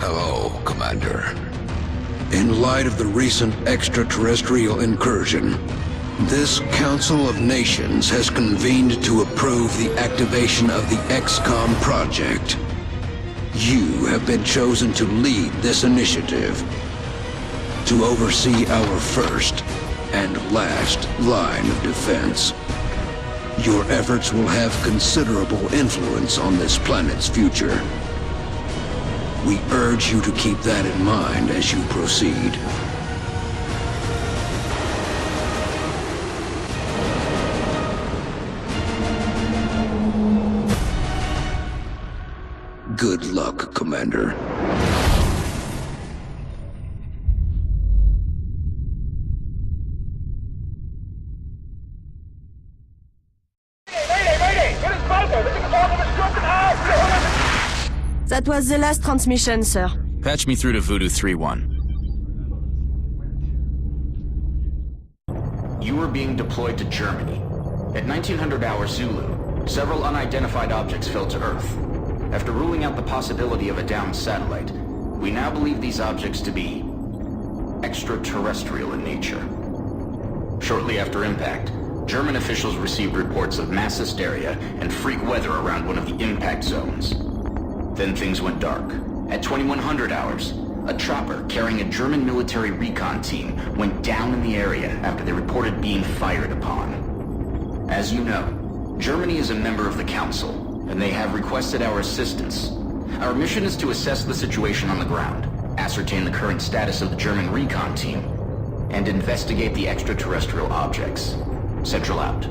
Hello, Commander. In light of the recent extraterrestrial incursion, this Council of Nations has convened to approve the activation of the XCOM project. You have been chosen to lead this initiative, to oversee our first and last line of defense. Your efforts will have considerable influence on this planet's future. We urge you to keep that in mind as you proceed. Good luck, Commander. That was the last transmission, sir. Patch me through to Voodoo 3-1. You were being deployed to Germany. At 1900 hour Zulu, several unidentified objects fell to Earth. After ruling out the possibility of a downed satellite, we now believe these objects to be extraterrestrial in nature. Shortly after impact, German officials received reports of mass hysteria and freak weather around one of the impact zones. Then things went dark. At 2100 hours, a chopper carrying a German military recon team went down in the area after they reported being fired upon. As you know, Germany is a member of the Council, and they have requested our assistance. Our mission is to assess the situation on the ground, ascertain the current status of the German recon team, and investigate the extraterrestrial objects. Central out.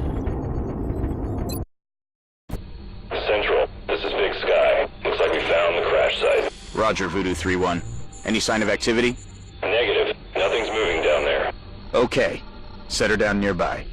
Central, this is Big Sky. Looks like we found the crash site. Roger, Voodoo 3-1. Any sign of activity? Negative. Nothing's moving down there. Okay. Set her down nearby.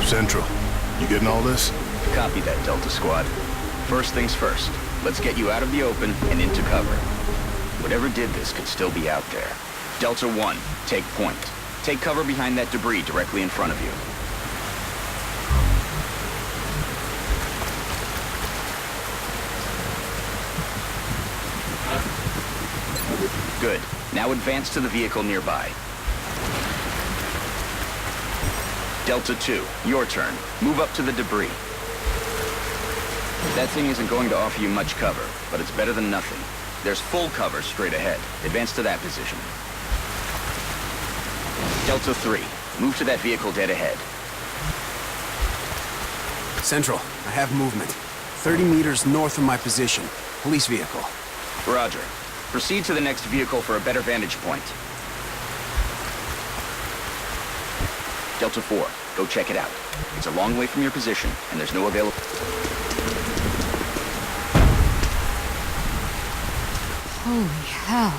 Central, you getting all this? Copy that, Delta Squad. First things first, let's get you out of the open and into cover. Whatever did this could still be out there. Delta 1, take point. Take cover behind that debris directly in front of you. Good. Now advance to the vehicle nearby. Delta 2, your turn. Move up to the debris. That thing isn't going to offer you much cover, but it's better than nothing. There's full cover straight ahead. Advance to that position. Delta 3, move to that vehicle dead ahead. Central, I have movement. 30 meters north of my position. Police vehicle. Roger. Proceed to the next vehicle for a better vantage point. Delta 4, go check it out. It's a long way from your position, and there's no available... Holy hell.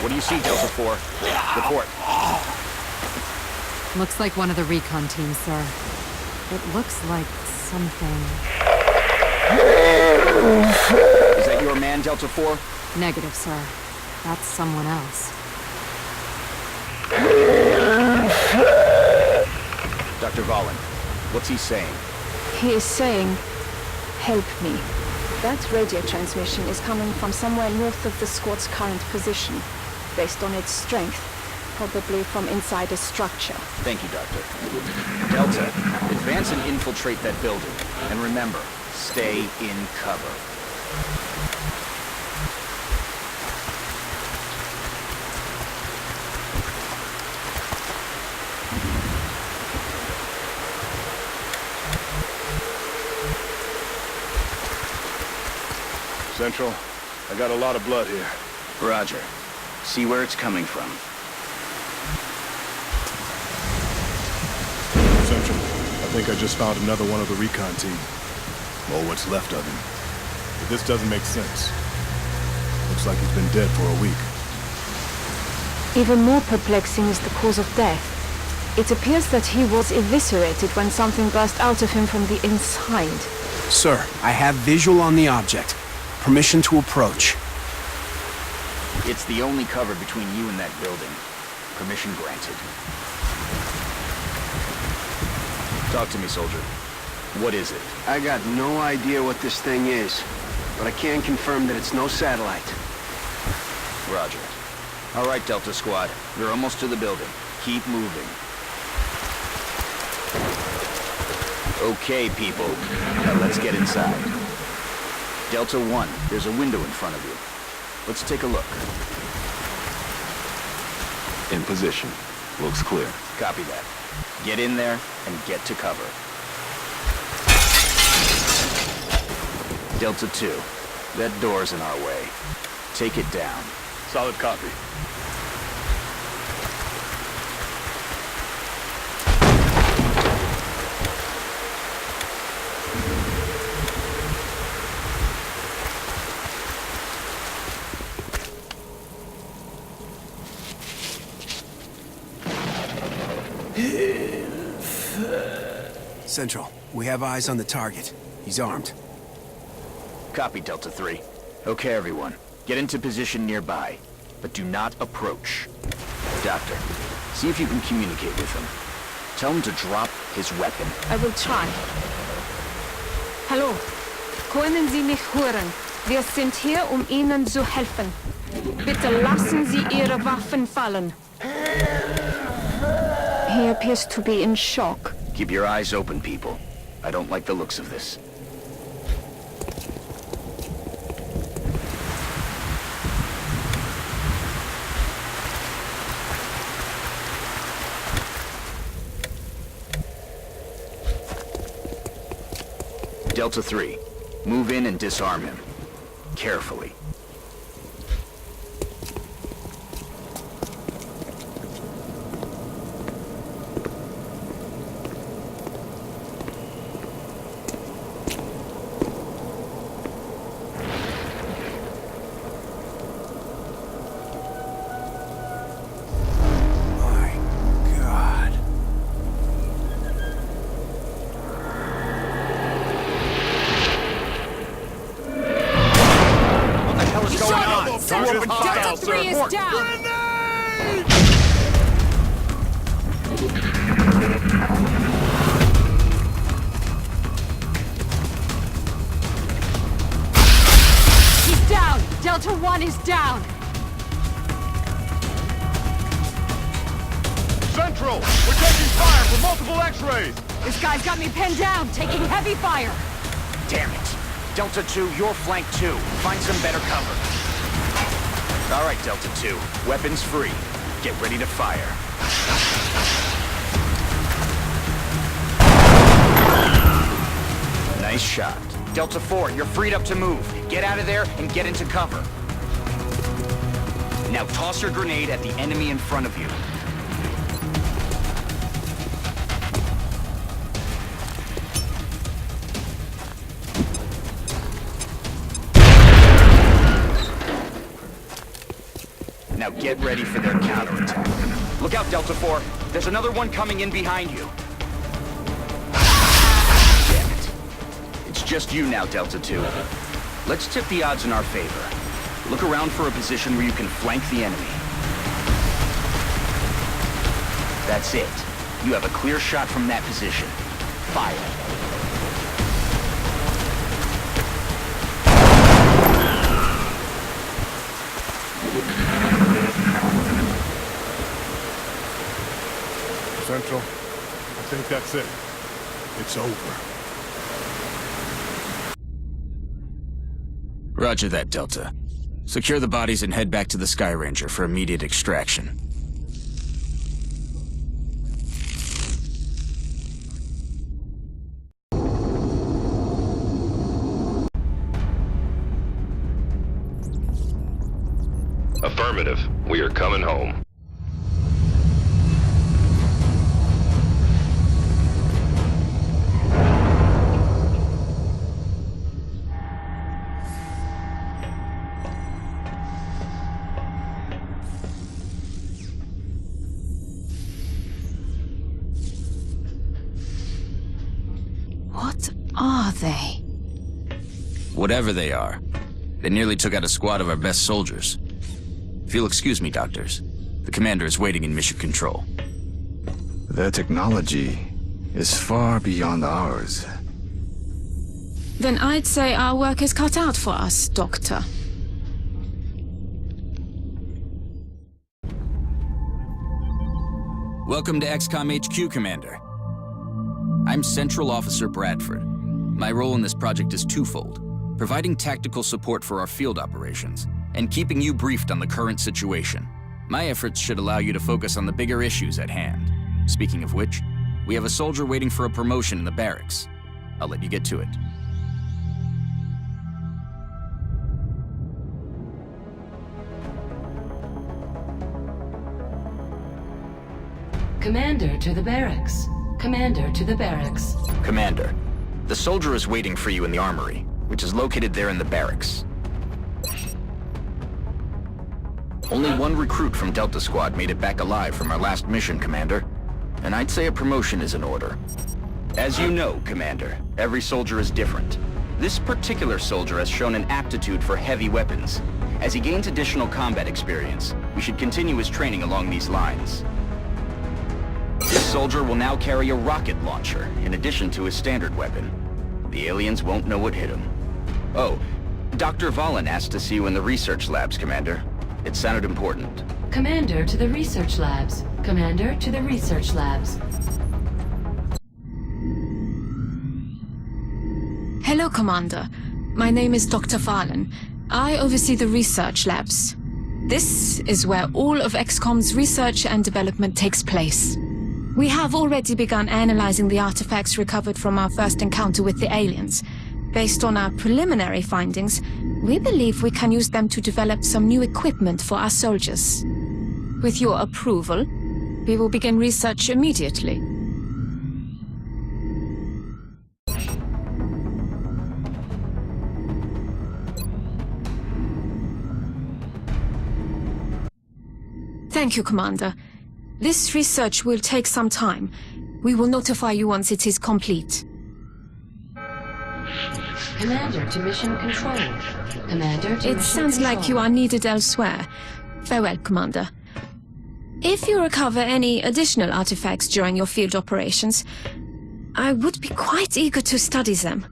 What do you see, Delta 4? Report. Looks like one of the recon teams, sir. It looks like something... Is that your man, Delta 4? Negative, sir. That's someone else. Dr. Vahlen, what's he saying? He is saying, help me. That radio transmission is coming from somewhere north of the squad's current position. Based on its strength, probably from inside a structure. Thank you, Doctor. Delta, advance and infiltrate that building. And remember, stay in cover. Central, I got a lot of blood here. Roger. See where it's coming from. Central, I think I just found another one of the recon team. Or what's left of him. But this doesn't make sense. Looks like he's been dead for a week. Even more perplexing is the cause of death. It appears that he was eviscerated when something burst out of him from the inside. Sir, I have visual on the object. Permission to approach. It's the only cover between you and that building. Permission granted. Talk to me, soldier. What is it? I got no idea what this thing is, but I can confirm that it's no satellite. Roger. All right, Delta Squad. We're almost to the building. Keep moving. Okay, people. Now let's get inside. Delta 1, there's a window in front of you. Let's take a look. In position. Looks clear. Copy that. Get in there and get to cover. Delta 2, that door's in our way. Take it down. Solid copy. Central, we have eyes on the target. He's armed. Copy, Delta 3. Okay, everyone. Get into position nearby, but do not approach. Doctor, see if you can communicate with him. Tell him to drop his weapon. I will try. Hallo, können Sie mich hören? Wir sind hier, Ihnen zu helfen. Bitte lassen Sie Ihre Waffen fallen. He appears to be in shock. Keep your eyes open, people. I don't like the looks of this. Delta 3, move in and disarm him. Carefully. My God. What the hell is going on? Delta 3 is down! He's down! Delta 1 is down! Central! We're taking fire from multiple X-rays! This guy's got me pinned down, taking heavy fire! Damn it. Delta 2, you're flank 2. Find some better cover. All right, Delta 2. Weapons free. Get ready to fire. Nice shot. Delta 4, you're freed up to move. Get out of there and get into cover. Now toss your grenade at the enemy in front of you. Now get ready for their counterattack. Look out, Delta 4. There's another one coming in behind you. Damn it. It's just you now, Delta 2. Let's tip the odds in our favor. Look around for a position where you can flank the enemy. That's it. You have a clear shot from that position. Fire. Central, I think that's it. It's over. Roger that, Delta. Secure the bodies and head back to the Sky Ranger for immediate extraction. Affirmative. We are coming home. What are they? Whatever they are, they nearly took out a squad of our best soldiers. If you'll excuse me, doctors, the commander is waiting in mission control. Their technology is far beyond ours. Then I'd say our work is cut out for us, Doctor. Welcome to XCOM HQ, Commander. I'm Central Officer Bradford. My role in this project is twofold: providing tactical support for our field operations, and keeping you briefed on the current situation. My efforts should allow you to focus on the bigger issues at hand. Speaking of which, we have a soldier waiting for a promotion in the barracks. I'll let you get to it. Commander to the barracks. Commander to the barracks. Commander, the soldier is waiting for you in the armory, which is located there in the barracks. Only one recruit from Delta Squad made it back alive from our last mission, Commander. And I'd say a promotion is in order. As you know, Commander, every soldier is different. This particular soldier has shown an aptitude for heavy weapons. As he gains additional combat experience, we should continue his training along these lines. This soldier will now carry a rocket launcher, in addition to his standard weapon. The aliens won't know what hit him. Oh, Dr. Vahlen asked to see you in the research labs, Commander. It sounded important. Commander to the research labs. Commander to the research labs. Hello, Commander. My name is Dr. Vahlen. I oversee the research labs. This is where all of XCOM's research and development takes place. We have already begun analyzing the artifacts recovered from our first encounter with the aliens. Based on our preliminary findings, we believe we can use them to develop some new equipment for our soldiers. With your approval, we will begin research immediately. Thank you, Commander. This research will take some time. We will notify you once it is complete. Commander to mission control. Commander to It sounds like you are needed elsewhere. Farewell, Commander. If you recover any additional artifacts during your field operations, I would be quite eager to study them.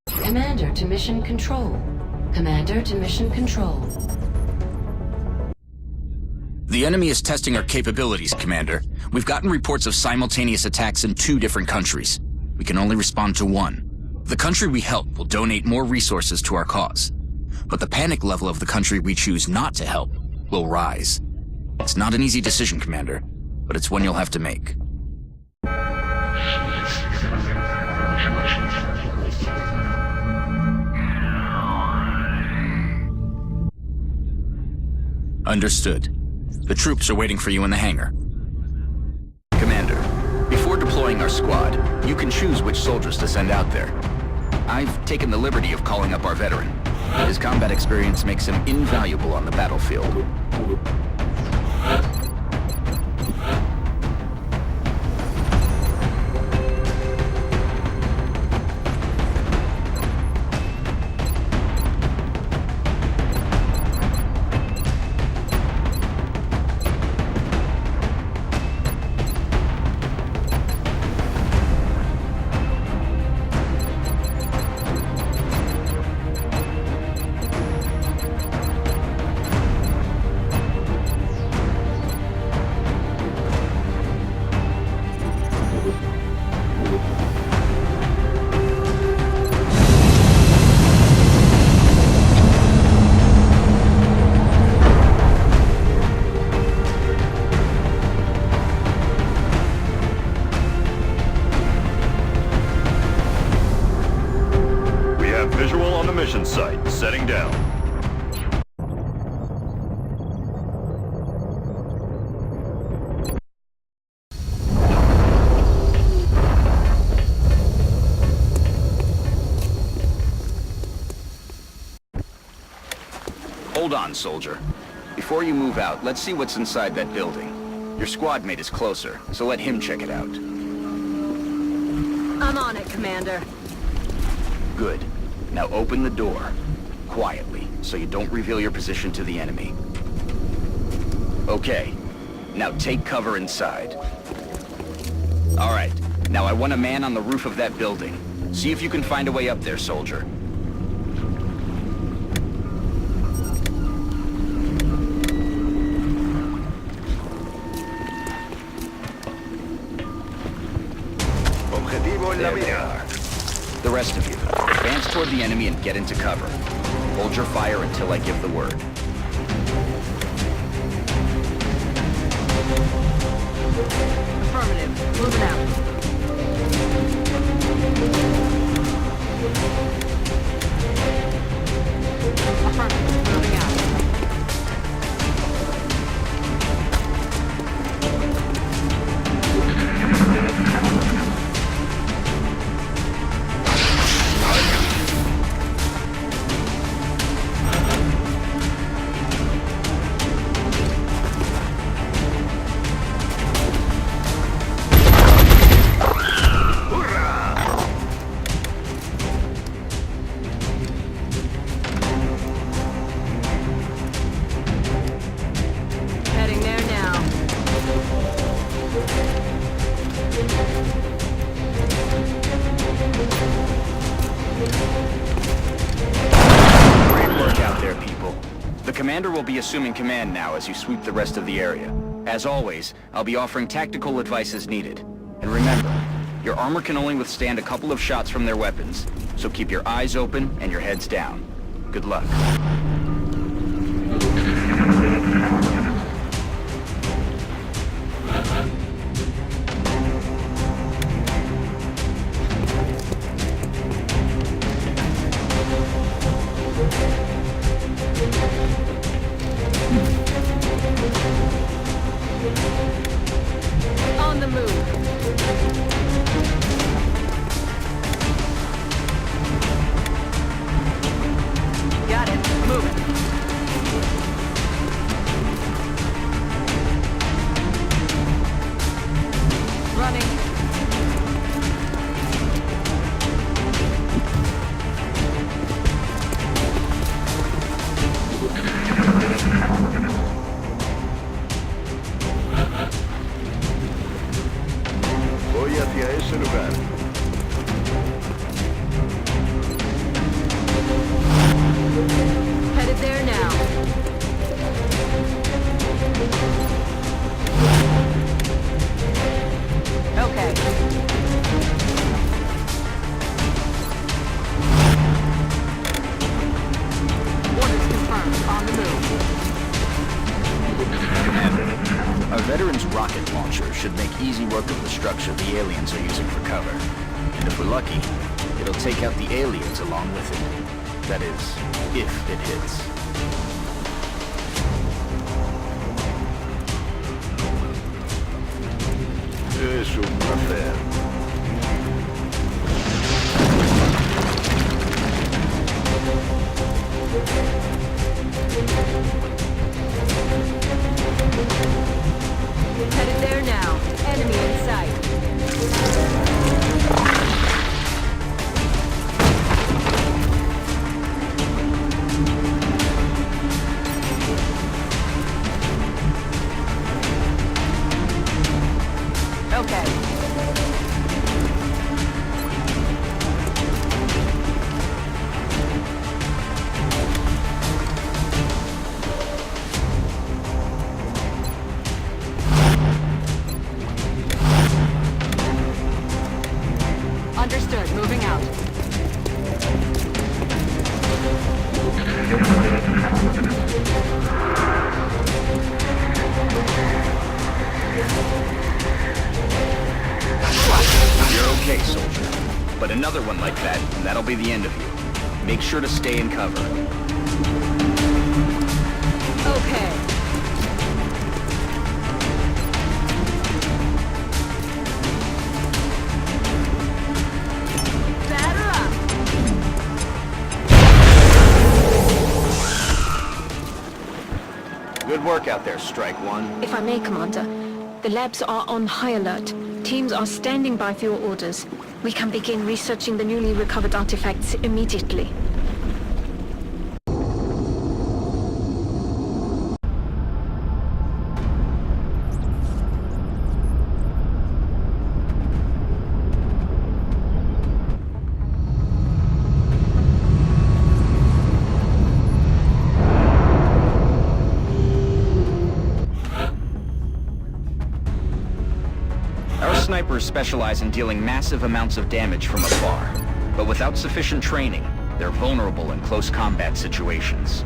Commander to mission control. Commander to mission control. The enemy is testing our capabilities, Commander. We've gotten reports of simultaneous attacks in 2 different countries. We can only respond to one. The country we help will donate more resources to our cause. But the panic level of the country we choose not to help will rise. It's not an easy decision, Commander, but it's one you'll have to make. Understood. The troops are waiting for you in the hangar. Commander, before deploying our squad, you can choose which soldiers to send out there. I've taken the liberty of calling up our veteran. His combat experience makes him invaluable on the battlefield. Visual on the mission site. Setting down. Hold on, soldier. Before you move out, let's see what's inside that building. Your squad mate is closer, so let him check it out. I'm on it, Commander. Good. Now open the door. Quietly, so you don't reveal your position to the enemy. Okay. Now take cover inside. Alright. Now I want a man on the roof of that building. See if you can find a way up there, soldier. There they are. The rest of you, advance toward the enemy and get into cover. Hold your fire until I give the word. Affirmative. Moving out. Affirmative. Moving out. Commander will be assuming command now as you sweep the rest of the area. As always, I'll be offering tactical advice as needed. And remember, your armor can only withstand a couple of shots from their weapons, so keep your eyes open and your heads down. Good luck. On the move. Got it. Moving. Running. Voy hacia ese lugar. Headed there now. veteran's rocket launcher should make easy work of the structure the aliens are using for cover. And if we're lucky, it'll take out the aliens along with it. That is, if it hits. Es un placer. Headed there now. Enemy in sight. Okay. Understood. Moving out. You're okay, soldier. But another one like that, and that'll be the end of you. Make sure to stay in cover. Okay. Batter up. Good work out there, Strike One. If I may, Commander, the labs are on high alert. Teams are standing by for your orders. We can begin researching the newly recovered artifacts immediately. Snipers specialize in dealing massive amounts of damage from afar, but without sufficient training, they're vulnerable in close combat situations.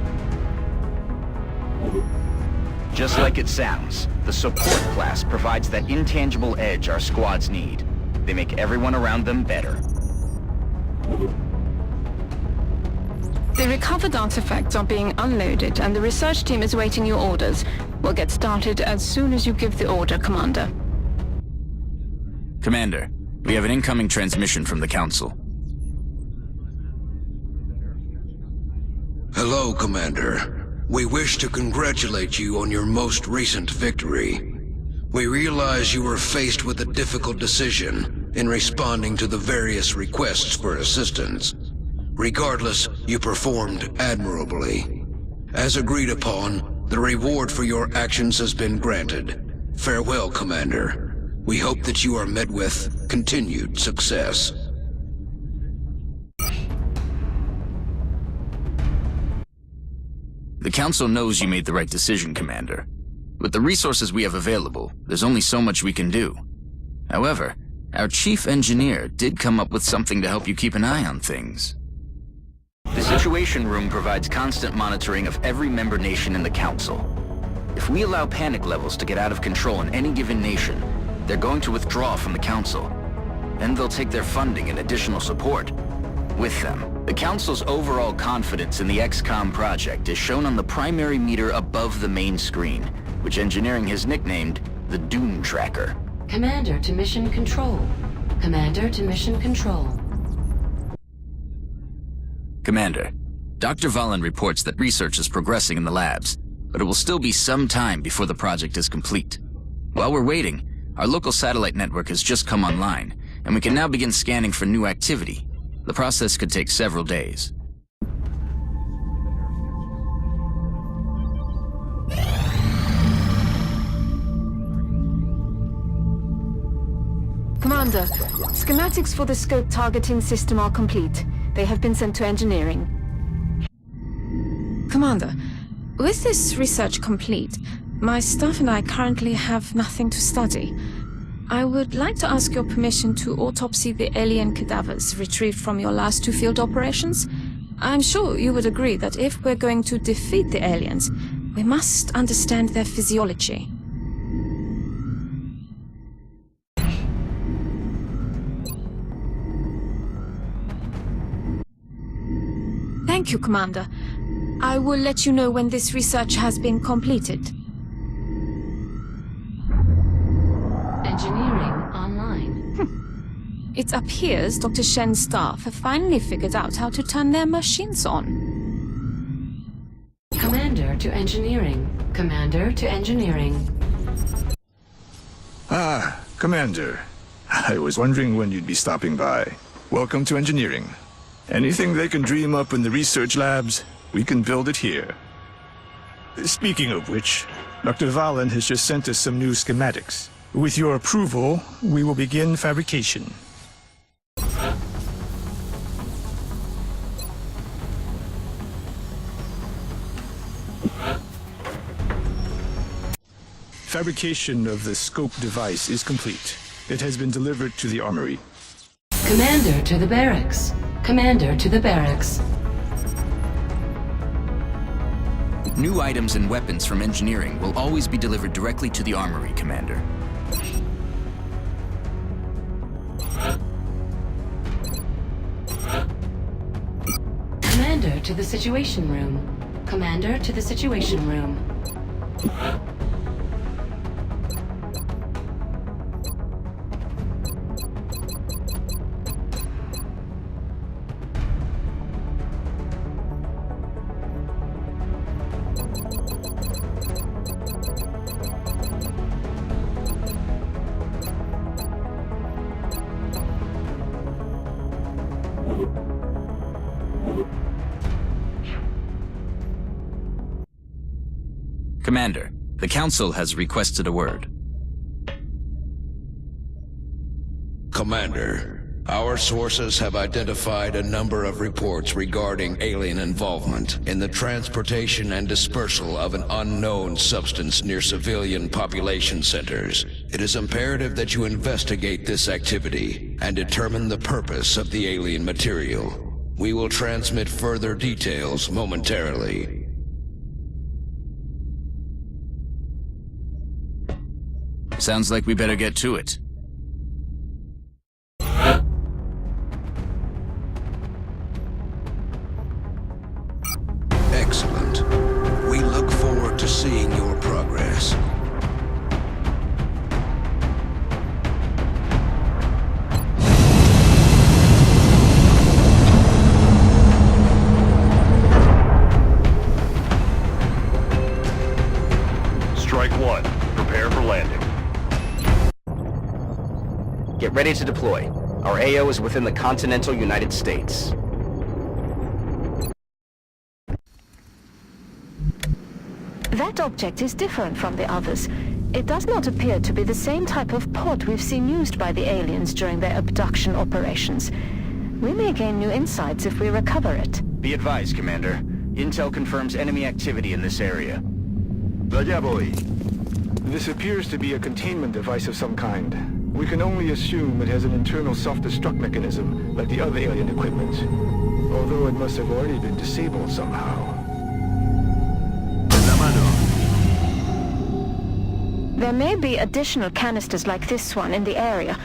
Just like it sounds, the support class provides that intangible edge our squads need. They make everyone around them better. The recovered artifacts are being unloaded, and the research team is waiting your orders. We'll get started as soon as you give the order, Commander. Commander, we have an incoming transmission from the Council. Hello, Commander. We wish to congratulate you on your most recent victory. We realize you were faced with a difficult decision in responding to the various requests for assistance. Regardless, you performed admirably. As agreed upon, the reward for your actions has been granted. Farewell, Commander. We hope that you are met with continued success. The Council knows you made the right decision, Commander. With the resources we have available, there's only so much we can do. However, our chief engineer did come up with something to help you keep an eye on things. The Situation Room provides constant monitoring of every member nation in the Council. If we allow panic levels to get out of control in any given nation, they're going to withdraw from the Council. And they'll take their funding and additional support with them. The Council's overall confidence in the XCOM project is shown on the primary meter above the main screen, which engineering has nicknamed the Doom Tracker. Commander to Mission Control. Commander to Mission Control. Commander, Dr. Vahlen reports that research is progressing in the labs, but it will still be some time before the project is complete. While we're waiting, our local satellite network has just come online, and we can now begin scanning for new activity. The process could take several days. Commander, schematics for the scope targeting system are complete. They have been sent to engineering. Commander, with this research complete, my staff and I currently have nothing to study. I would like to ask your permission to autopsy the alien cadavers retrieved from your last two field operations. I'm sure you would agree that if we're going to defeat the aliens, we must understand their physiology. Thank you, Commander. I will let you know when this research has been completed. Engineering online. It appears Dr. Shen's staff have finally figured out how to turn their machines on. Commander to engineering. Commander to engineering. Ah, Commander. I was wondering when you'd be stopping by. Welcome to engineering. Anything they can dream up in the research labs, we can build it here. Speaking of which, Dr. Valen has just sent us some new schematics. With your approval, we will begin fabrication. Fabrication of the scope device is complete. It has been delivered to the armory. Commander to the barracks. Commander to the barracks. New items and weapons from engineering will always be delivered directly to the armory, Commander. Commander to the Situation Room. Commander to the Situation Room. Commander, the Council has requested a word. Commander, our sources have identified a number of reports regarding alien involvement in the transportation and dispersal of an unknown substance near civilian population centers. It is imperative that you investigate this activity and determine the purpose of the alien material. We will transmit further details momentarily. Sounds like we better get to it. Excellent. We look forward to seeing your progress. Strike one. Prepare for landing. Get ready to deploy. Our AO is within the continental United States. That object is different from the others. It does not appear to be the same type of pod we've seen used by the aliens during their abduction operations. We may gain new insights if we recover it. Be advised, Commander. Intel confirms enemy activity in this area. Rajaboy. This appears to be a containment device of some kind. We can only assume it has an internal self-destruct mechanism, like the other alien equipment. Although it must have already been disabled somehow. There may be additional canisters like this one in the area.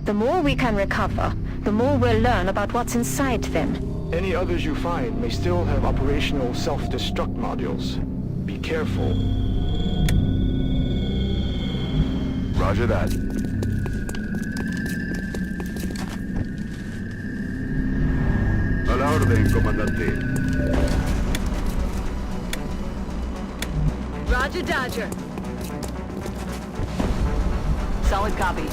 The more we can recover, the more we'll learn about what's inside them. Any others you find may still have operational self-destruct modules. Be careful. Roger that. A la orden, comandante. Roger, Dodger. Solid copy.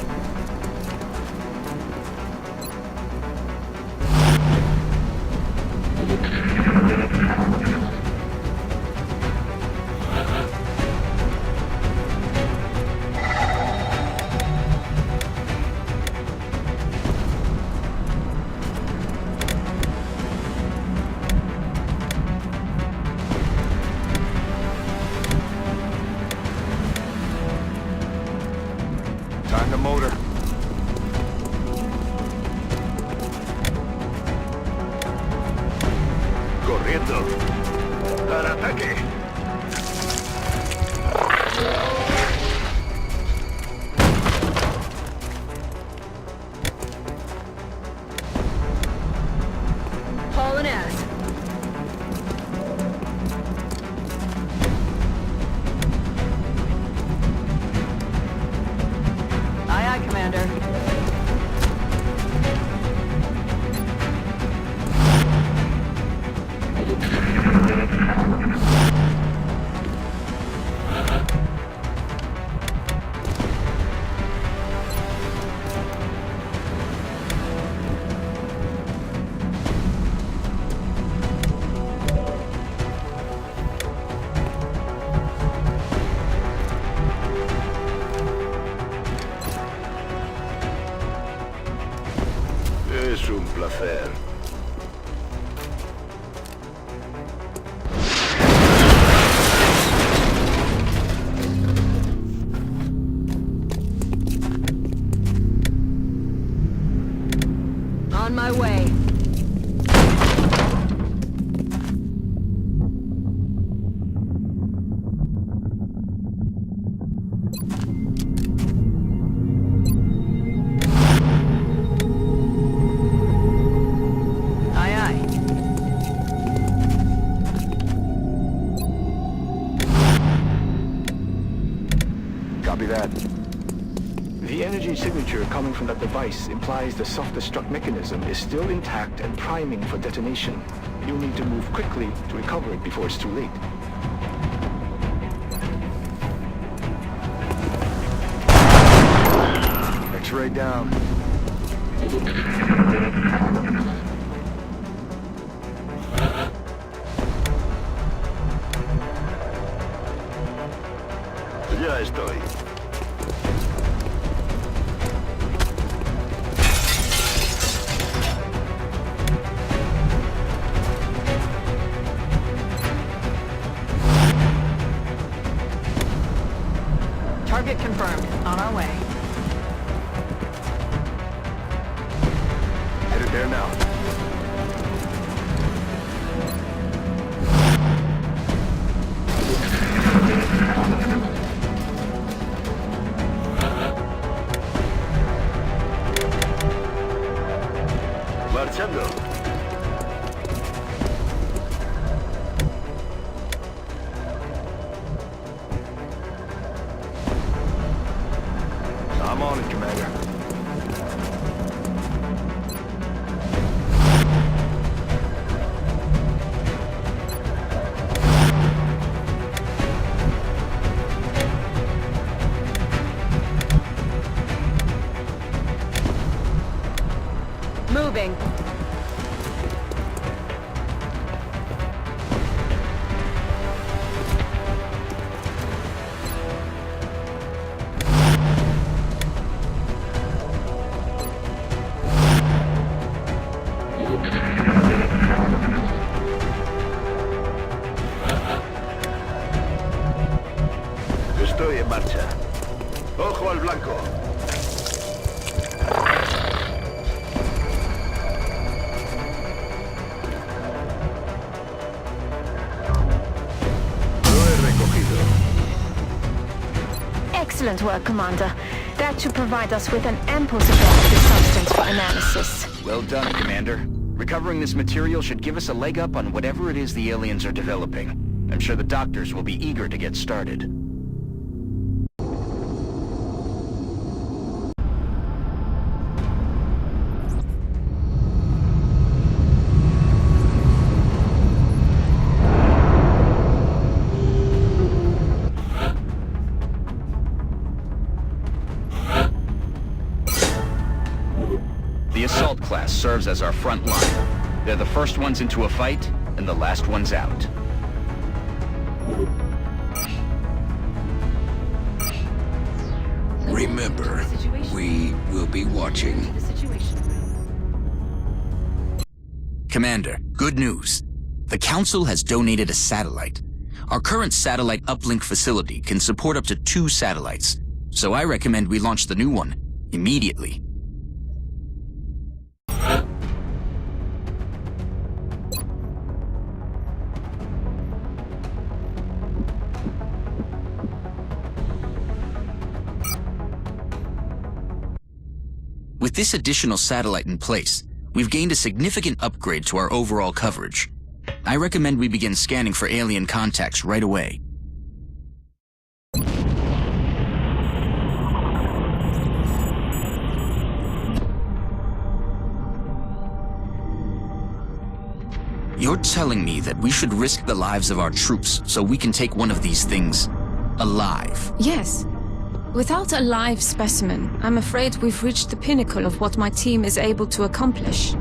Time to motor. Corriendo. Al ataque. Hauling ass. Commander. Es un placer. On my way. Aye, aye. Copy that. The energy signature coming from that device implies the self-destruct mechanism is still intact and priming for detonation. You'll need to move quickly to recover it before it's too late. X-ray down. Ya estoy. Target confirmed. On our way. Headed there now. Marchando. I'm on it, Commander. Moving. Estoy en marcha. Ojo al blanco. Lo he recogido. Excellent work, Commander. That should provide us with an ample supply of the substance for analysis. Well done, Commander. Recovering this material should give us a leg up on whatever it is the aliens are developing. I'm sure the doctors will be eager to get started. The assault class serves as our front line. They're the first ones into a fight, and the last ones out. Remember, we will be watching. Commander, good news. The Council has donated a satellite. Our current satellite uplink facility can support up to 2 satellites, so I recommend we launch the new one immediately. With this additional satellite in place, we've gained a significant upgrade to our overall coverage. I recommend we begin scanning for alien contacts right away. telling me that we should risk the lives of our troops so we can take one of these things alive? Yes. Without a live specimen, I'm afraid we've reached the pinnacle of what my team is able to accomplish.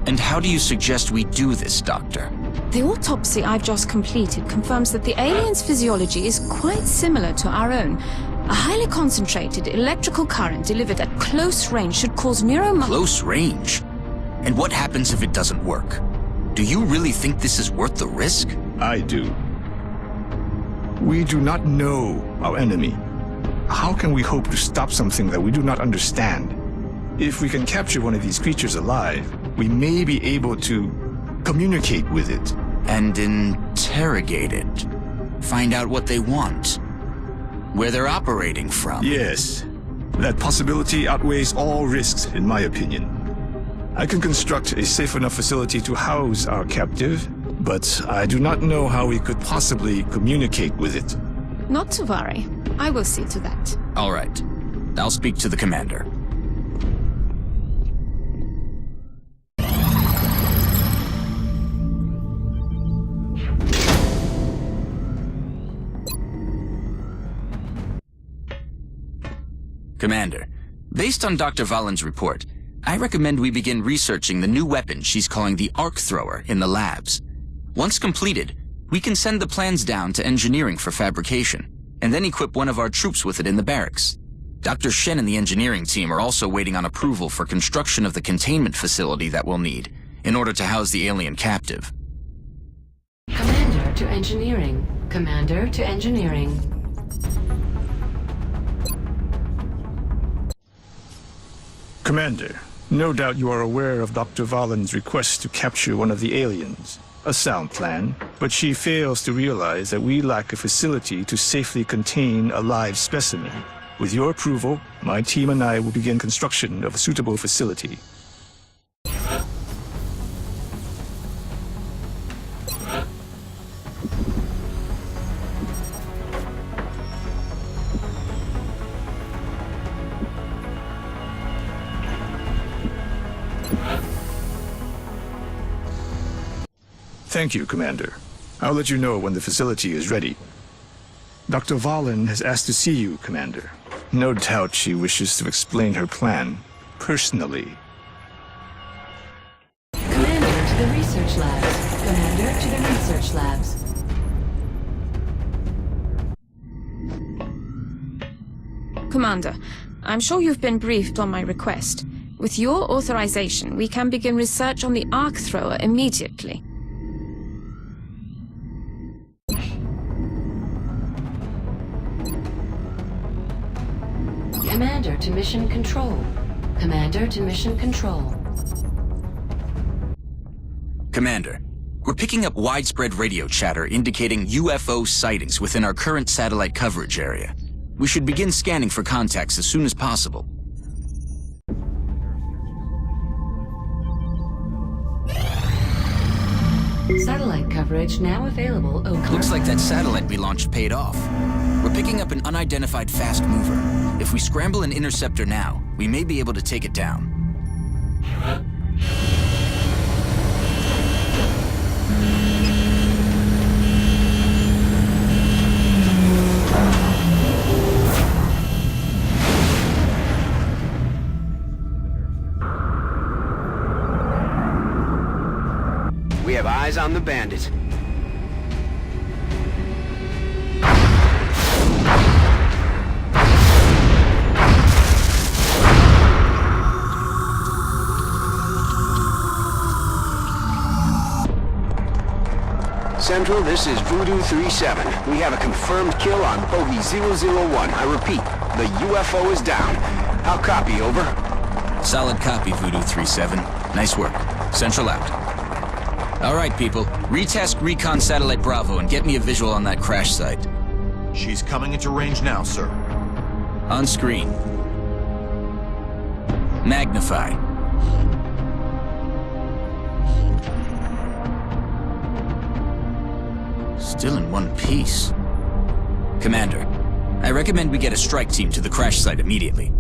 And how do you suggest we do this, Doctor? The autopsy I've just completed confirms that the alien's physiology is quite similar to our own. A highly concentrated electrical current delivered at close range should cause Close range? And what happens if it doesn't work? Do you really think this is worth the risk? I do. We do not know our enemy. How can we hope to stop something that we do not understand? If we can capture one of these creatures alive, we may be able to communicate with it. And interrogate it. Find out what they want. Where they're operating from. Yes. That possibility outweighs all risks, in my opinion. I can construct a safe enough facility to house our captive, but I do not know how we could possibly communicate with it. Not to worry. I will see to that. All right. I'll speak to the commander. Commander, based on Dr. Vahlen's report, I recommend we begin researching the new weapon she's calling the Arc Thrower in the labs. Once completed, we can send the plans down to engineering for fabrication, and then equip one of our troops with it in the barracks. Dr. Shen and the engineering team are also waiting on approval for construction of the containment facility that we'll need in order to house the alien captive. Commander to engineering. Commander to engineering. Commander, no doubt you are aware of Dr. Vahlen's request to capture one of the aliens. A sound plan, but she fails to realize that we lack a facility to safely contain a live specimen. With your approval, my team and I will begin construction of a suitable facility. Thank you, Commander. I'll let you know when the facility is ready. Dr. Vahlen has asked to see you, Commander. No doubt she wishes to explain her plan, personally. Commander to the research labs. Commander to the research labs. Commander, I'm sure you've been briefed on my request. With your authorization, we can begin research on the Arc Thrower immediately. Commander to Mission Control. Commander to Mission Control. Commander, we're picking up widespread radio chatter indicating UFO sightings within our current satellite coverage area. We should begin scanning for contacts as soon as possible. Satellite coverage now available. Looks like that satellite we launched paid off. We're picking up an unidentified fast mover. If we scramble an interceptor now, we may be able to take it down. We have eyes on the bandit. Central, this is Voodoo 3-7. We have a confirmed kill on Bogey 001. I repeat, the UFO is down. I'll copy, over. Solid copy, Voodoo 3-7. Nice work. Central out. All right, people. Retask Recon Satellite Bravo and get me a visual on that crash site. She's coming into range now, sir. On screen. Magnify. Still in one piece. Commander, I recommend we get a strike team to the crash site immediately.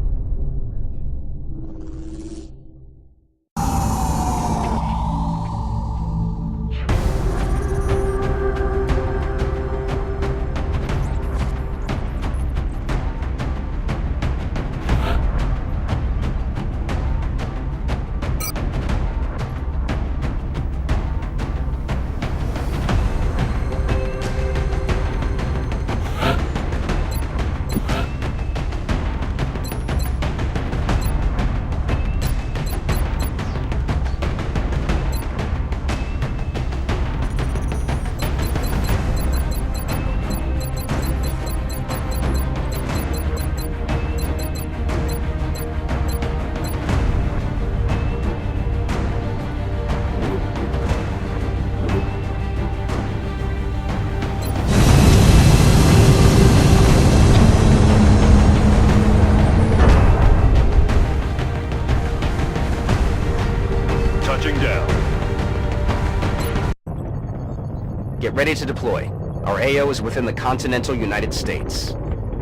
Get ready to deploy. Our AO is within the continental United States.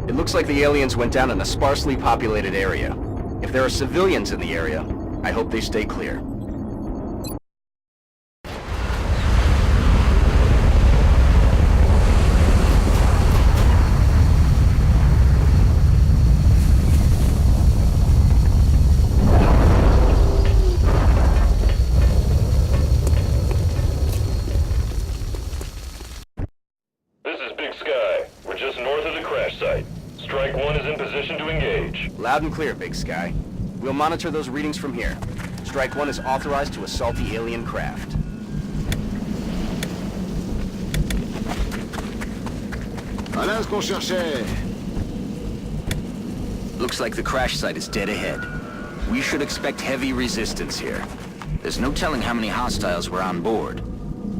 It looks like the aliens went down in a sparsely populated area. If there are civilians in the area, I hope they stay clear. Loud and clear, Big Sky. We'll monitor those readings from here. Strike 1 is authorized to assault the alien craft. Voilà ce qu'on cherchait. Looks like the crash site is dead ahead. We should expect heavy resistance here. There's no telling how many hostiles were on board.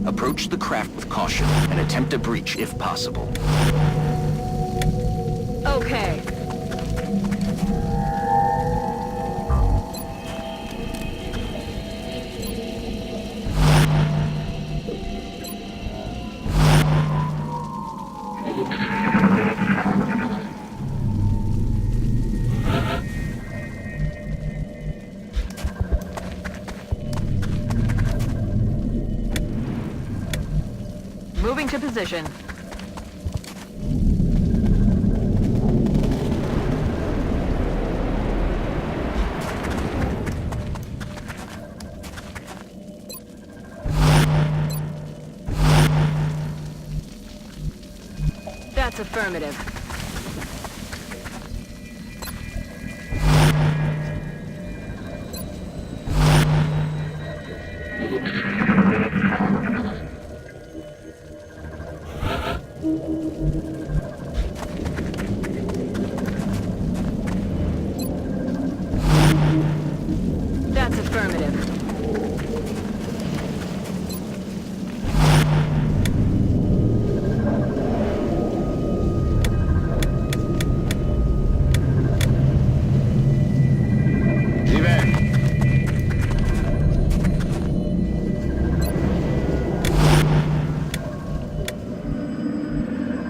Approach the craft with caution and attempt a breach if possible. Okay. Moving to position. That's affirmative. That's affirmative.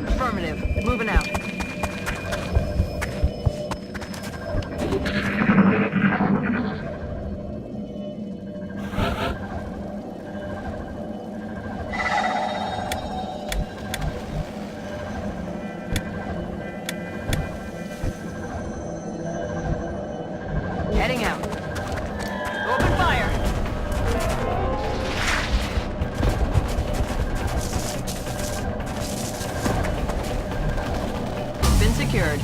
Affirmative. Moving out. Heading out. Open fire. Been secured.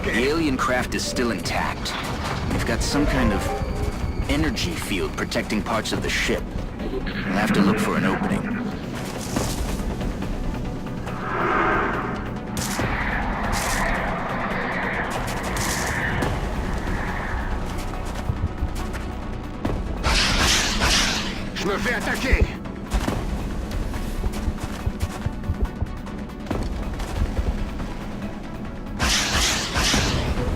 The alien craft is still intact. We've got some kind of energy field protecting parts of the ship. We'll have to look for an opening. Je me fais attaquer!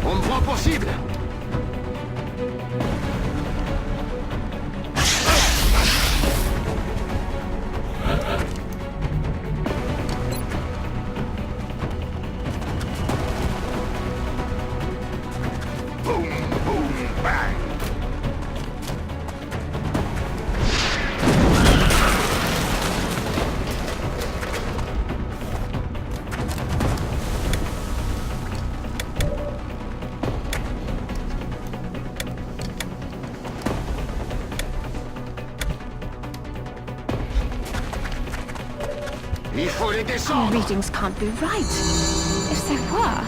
On me prend pour cible! Boom, boom, bang! Il faut les descendre! Our readings can't be right. reservoir.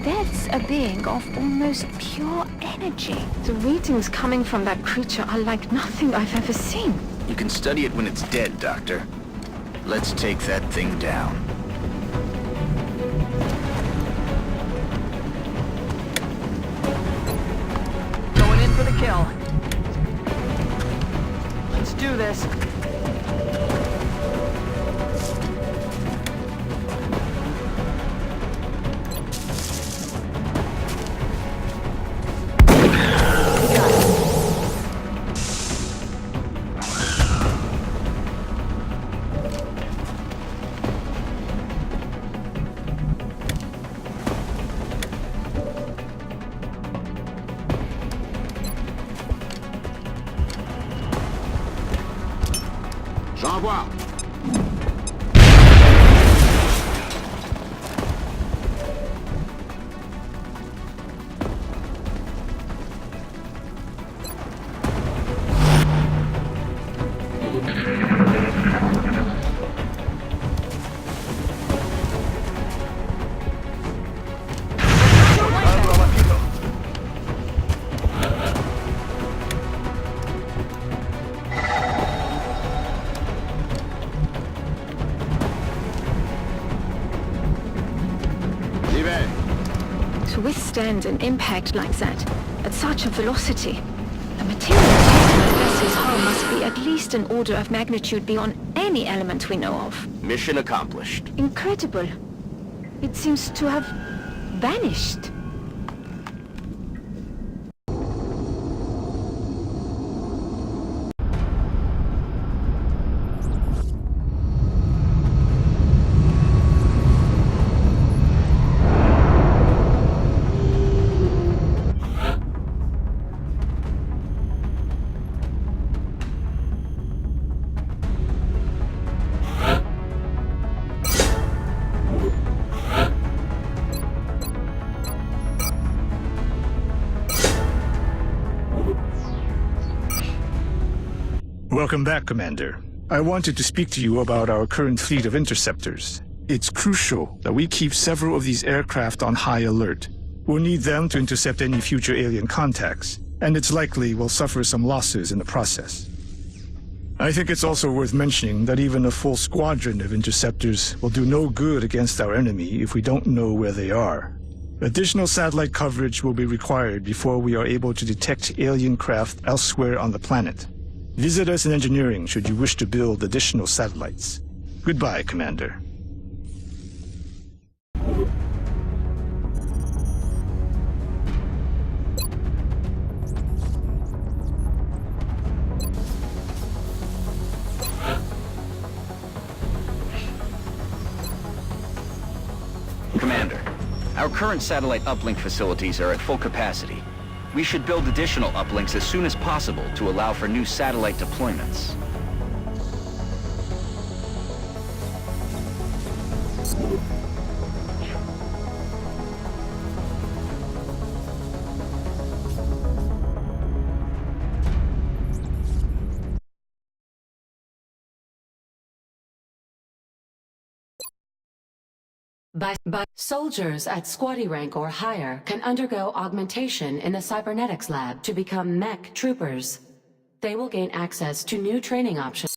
That's a being of almost pure energy. The readings coming from that creature are like nothing I've ever seen. You can study it when it's dead, Doctor. Let's take that thing down. Going in for the kill. Let's do this. J'envoie. To withstand an impact like that, at such a velocity, the material taken at vessel's hull must be at least an order of magnitude beyond any element we know of. Mission accomplished. Incredible. It seems to have vanished. Welcome back, Commander. I wanted to speak to you about our current fleet of interceptors. It's crucial that we keep several of these aircraft on high alert. We'll need them to intercept any future alien contacts, and it's likely we'll suffer some losses in the process. I think it's also worth mentioning that even a full squadron of interceptors will do no good against our enemy if we don't know where they are. Additional satellite coverage will be required before we are able to detect alien craft elsewhere on the planet. Visit us in engineering should you wish to build additional satellites. Goodbye, Commander. Commander, our current satellite uplink facilities are at full capacity. We should build additional uplinks as soon as possible to allow for new satellite deployments. Soldiers at squatty rank or higher can undergo augmentation in the cybernetics lab to become mech troopers. They will gain access to new training options.